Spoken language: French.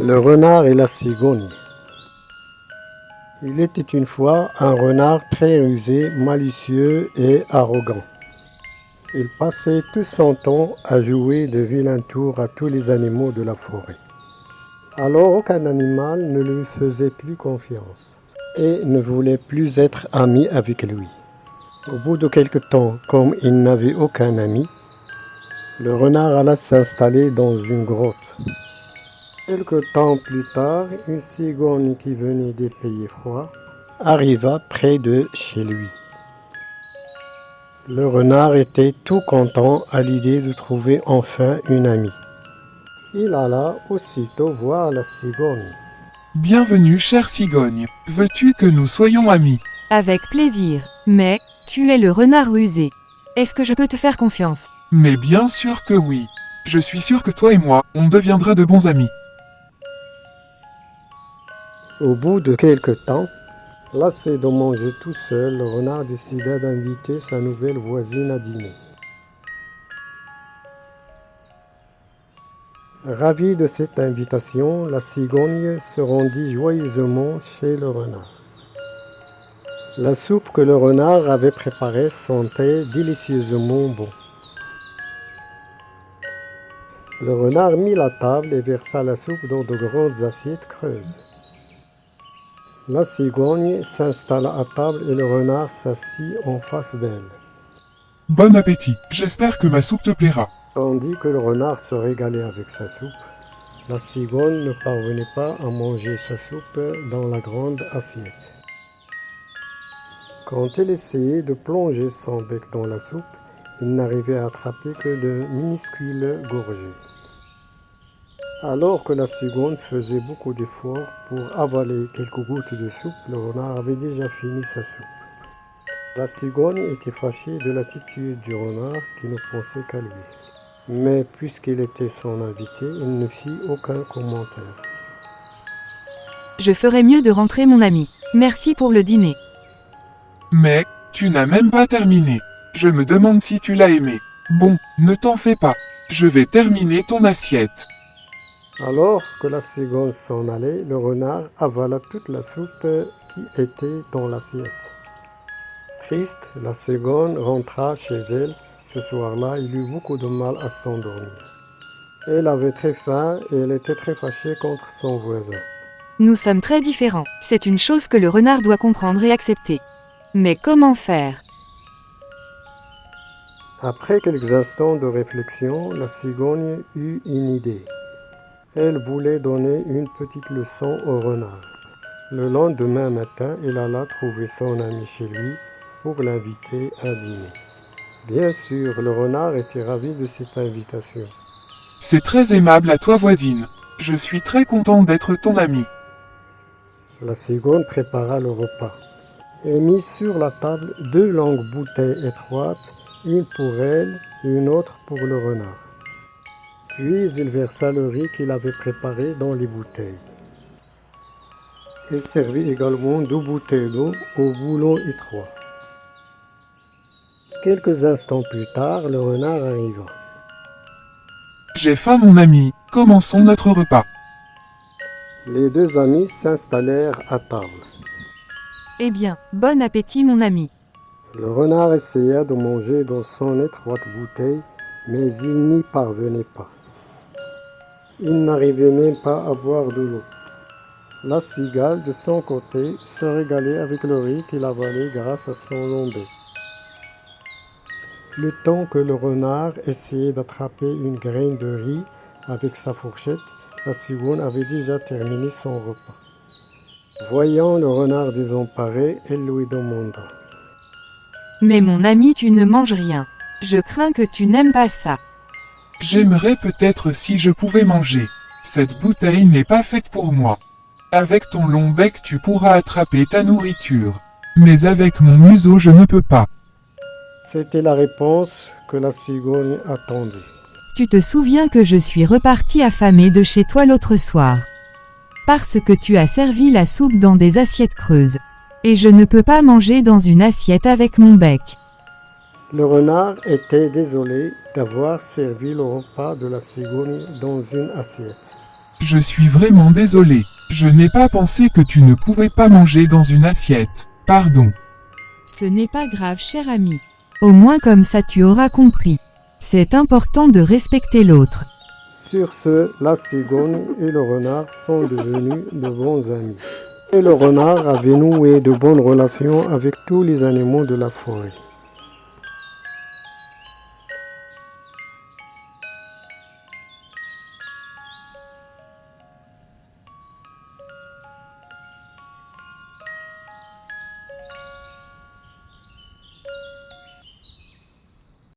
Le renard et la cigogne. Il était une fois un renard très rusé, malicieux et arrogant. Il passait tout son temps à jouer de vilains tours à tous les animaux de la forêt. Alors aucun animal ne lui faisait plus confiance et ne voulait plus être ami avec lui. Au bout de quelque temps, comme il n'avait aucun ami, le renard alla s'installer dans une grotte. Quelque temps plus tard, une cigogne qui venait des pays froids arriva près de chez lui. Le renard était tout content à l'idée de trouver enfin une amie. Il alla aussitôt voir la cigogne. Bienvenue, chère cigogne. Veux-tu que nous soyons amis? Avec plaisir. Mais, tu es le renard rusé. Est-ce que je peux te faire confiance? Mais bien sûr que oui. Je suis sûr que toi et moi, on deviendra de bons amis. Au bout de quelque temps, lassé de manger tout seul, le renard décida d'inviter sa nouvelle voisine à dîner. Ravie de cette invitation, la cigogne se rendit joyeusement chez le renard. La soupe que le renard avait préparée sentait délicieusement bon. Le renard mit la table et versa la soupe dans de grandes assiettes creuses. La cigogne s'installa à table et le renard s'assit en face d'elle. Bon appétit. J'espère que ma soupe te plaira. Tandis que le renard se régalait avec sa soupe, la cigogne ne parvenait pas à manger sa soupe dans la grande assiette. Quand elle essayait de plonger son bec dans la soupe, il n'arrivait à attraper que de minuscules gorgées. Alors que la cigogne faisait beaucoup d'efforts pour avaler quelques gouttes de soupe, le renard avait déjà fini sa soupe. La cigogne était fâchée de l'attitude du renard qui ne pensait qu'à lui. Mais puisqu'il était son invité, il ne fit aucun commentaire. Je ferais mieux de rentrer, mon ami. Merci pour le dîner. Mais, tu n'as même pas terminé. Je me demande si tu l'as aimé. Bon, ne t'en fais pas. Je vais terminer ton assiette. Alors que la cigogne s'en allait, le renard avala toute la soupe qui était dans l'assiette. Triste, la cigogne rentra chez elle. Ce soir-là, il eut beaucoup de mal à s'endormir. Elle avait très faim et elle était très fâchée contre son voisin. Nous sommes très différents. C'est une chose que le renard doit comprendre et accepter. Mais comment faire? Après quelques instants de réflexion, la cigogne eut une idée. Elle voulait donner une petite leçon au renard. Le lendemain matin, elle alla trouver son ami chez lui pour l'inviter à dîner. Bien sûr, le renard était ravi de cette invitation. C'est très aimable à toi, voisine. Je suis très content d'être ton ami. La cigogne prépara le repas et mit sur la table 2 longues bouteilles étroites, une pour elle et une autre pour le renard. Puis il versa le riz qu'il avait préparé dans les bouteilles. Il servit également 2 bouteilles d'eau au boulon étroit. Quelques instants plus tard, le renard arriva. J'ai faim, mon ami. Commençons notre repas. Les 2 amis s'installèrent à table. Eh bien, bon appétit, mon ami. Le renard essaya de manger dans son étroite bouteille, mais il n'y parvenait pas. Il n'arrivait même pas à boire de l'eau. La cigale, de son côté, se régalait avec le riz qu'il avalait grâce à son long bec. Le temps que le renard essayait d'attraper une graine de riz avec sa fourchette, la cigogne avait déjà terminé son repas. Voyant le renard désemparé, elle lui demanda. Mais mon ami, tu ne manges rien. Je crains que tu n'aimes pas ça. J'aimerais peut-être si je pouvais manger. Cette bouteille n'est pas faite pour moi. Avec ton long bec tu pourras attraper ta nourriture. Mais avec mon museau je ne peux pas. C'était la réponse que la cigogne attendait. Tu te souviens que je suis reparti affamé de chez toi l'autre soir. Parce que tu as servi la soupe dans des assiettes creuses. Et je ne peux pas manger dans une assiette avec mon bec. Le renard était désolé d'avoir servi le repas de la cigogne dans une assiette. Je suis vraiment désolé. Je n'ai pas pensé que tu ne pouvais pas manger dans une assiette. Pardon. Ce n'est pas grave, cher ami. Au moins comme ça tu auras compris. C'est important de respecter l'autre. Sur ce, la cigogne et le renard sont devenus de bons amis. Et le renard avait noué de bonnes relations avec tous les animaux de la forêt.